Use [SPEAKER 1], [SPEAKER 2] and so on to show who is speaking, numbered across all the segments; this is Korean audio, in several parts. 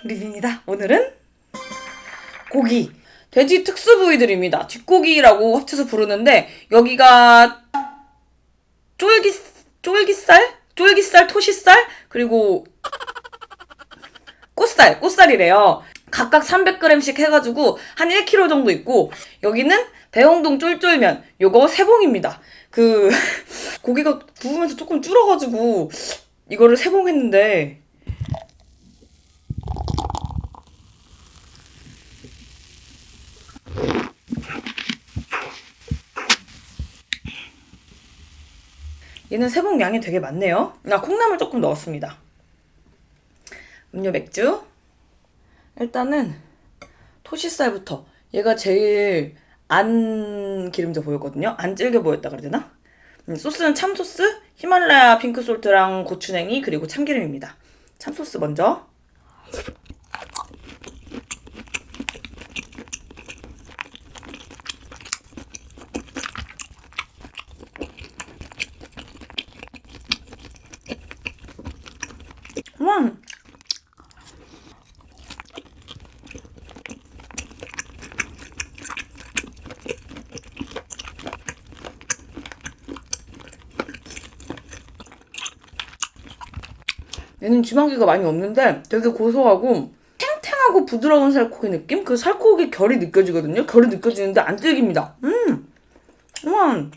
[SPEAKER 1] 리빈이다. 오늘은 고기, 돼지 특수 부위들입니다. 뒷고기라고 합쳐서 부르는데 여기가 쫄깃살, 토시살, 그리고 꽃살이래요. 각각 300g씩 해가지고 한 1kg 정도 있고, 여기는 배홍동 쫄쫄면, 요거 3봉입니다. 고기가 구우면서 조금 줄어가지고 이거를 3봉 했는데, 얘는 3봉 양이 되게 많네요. 콩나물 조금 넣었습니다. 음료 맥주. 일단은 토시살부터. 얘가 제일 안 기름져 보였거든요. 안 질겨 보였다 그래야 되나? 소스는 참소스, 히말라야 핑크솔트랑 고추냉이, 그리고 참기름입니다. 참소스 먼저. 얘는 지방기가 많이 없는데 되게 고소하고 탱탱하고 부드러운 살코기 느낌? 그 살코기 결이 느껴지거든요. 결이 느껴지는데 안 질깁니다. 우와.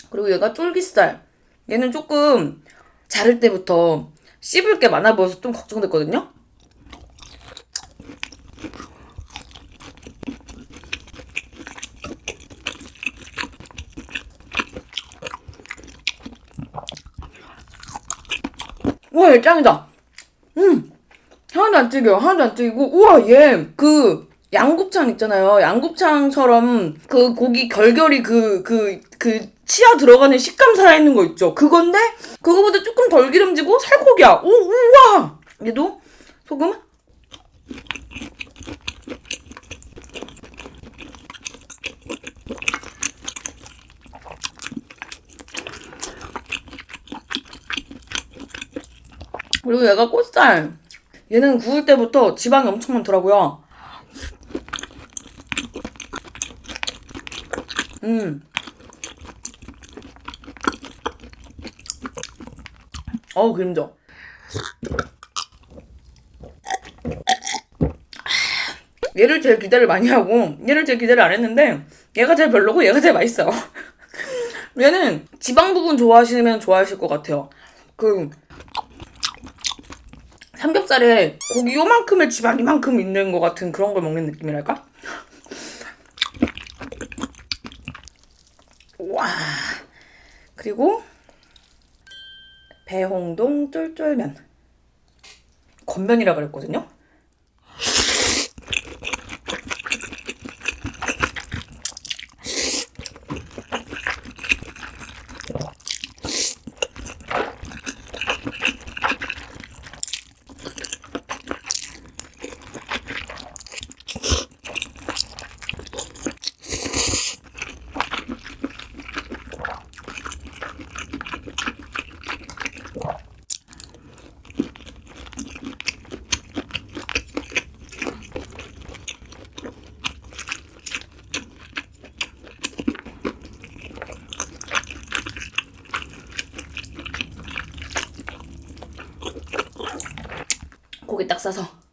[SPEAKER 1] 그리고 얘가 쫄깃살. 얘는 조금 자를 때부터 씹을 게 많아 보여서 좀 걱정됐거든요. 우와, 얘 짱이다. 하나도 안 질겨요. 하나도 안 질기고, 우와, 얘, 양곱창 있잖아요. 양곱창처럼 고기 결결이 치아 들어가는 식감 살아있는 거 있죠. 그건데, 그거보다 조금 덜 기름지고 살코기야. 우와! 얘도 소금? 그리고 얘가 꽃살. 얘는 구울 때부터 지방이 엄청 많더라고요. 그림져. 얘를 제일 기대를 많이 하고 얘를 제일 기대를 안 했는데 얘가 제일 별로고 얘가 제일 맛있어요. 얘는 지방 부분 좋아하시면 좋아하실 것 같아요. 삼겹살에 고기 요만큼의 지방 이만큼 있는 것 같은 그런 걸 먹는 느낌이랄까? 와. 그리고 배홍동 쫄쫄면. 건면이라 그랬거든요. 고기 딱 싸서.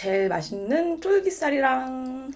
[SPEAKER 1] 제일 맛있는 쫄깃살이랑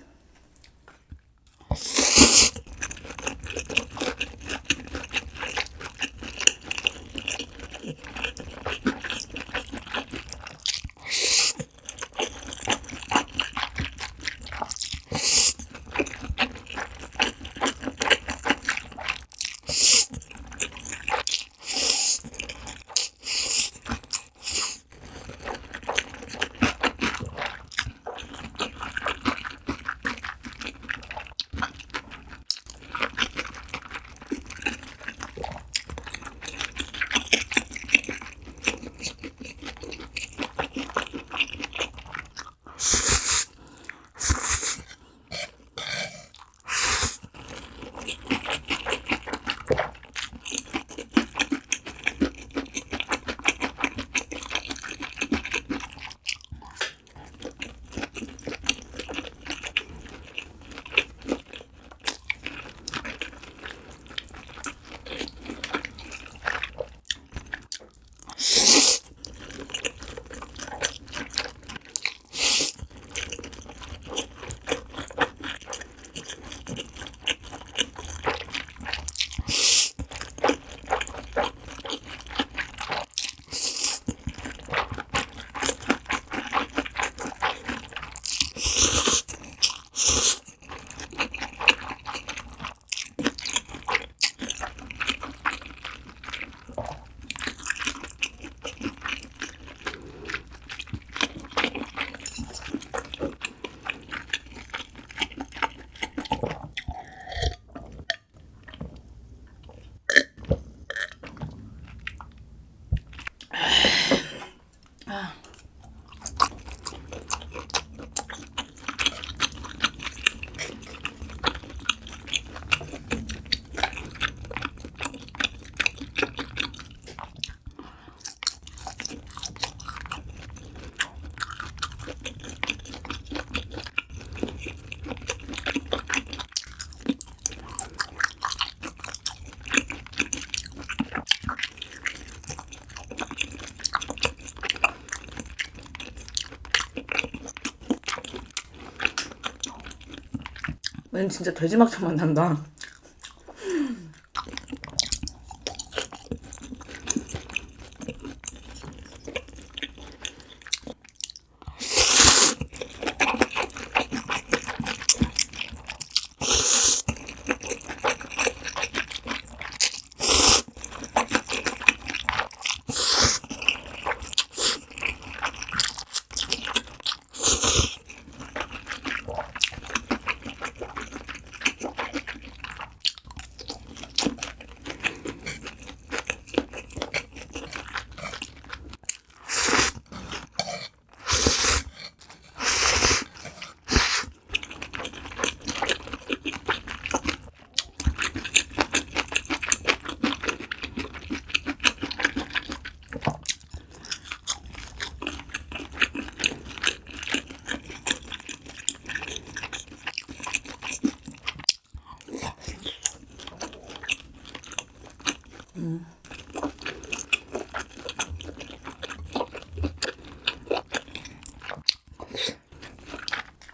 [SPEAKER 1] 왠지 진짜 돼지막창 맛 난다.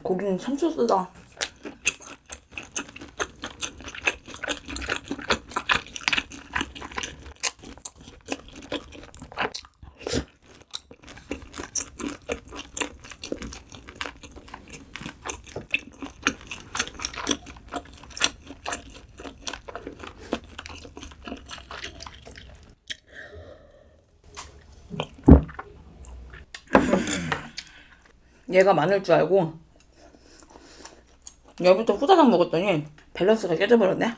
[SPEAKER 1] 고기는 참치 쓰다. 얘가 많을 줄 알고 여기부터 후다닥 먹었더니 밸런스가 깨져버렸네.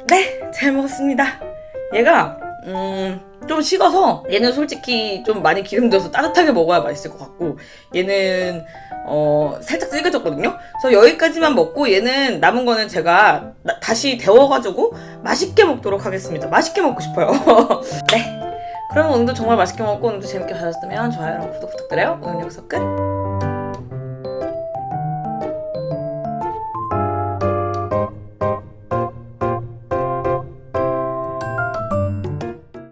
[SPEAKER 1] 네, 잘 먹었습니다. 얘가 좀 식어서 얘는 솔직히 좀 많이 기름져서 따뜻하게 먹어야 맛있을 것 같고, 얘는 살짝 질겨졌거든요. 그래서 여기까지만 먹고 얘는 남은 거는 제가 다시 데워가지고 맛있게 먹도록 하겠습니다. 맛있게 먹고 싶어요. 네, 그러면 오늘도 정말 맛있게 먹고 오늘도 재밌게 봐주셨다면 좋아요랑 구독 부탁드려요. 오늘 여기서 끝.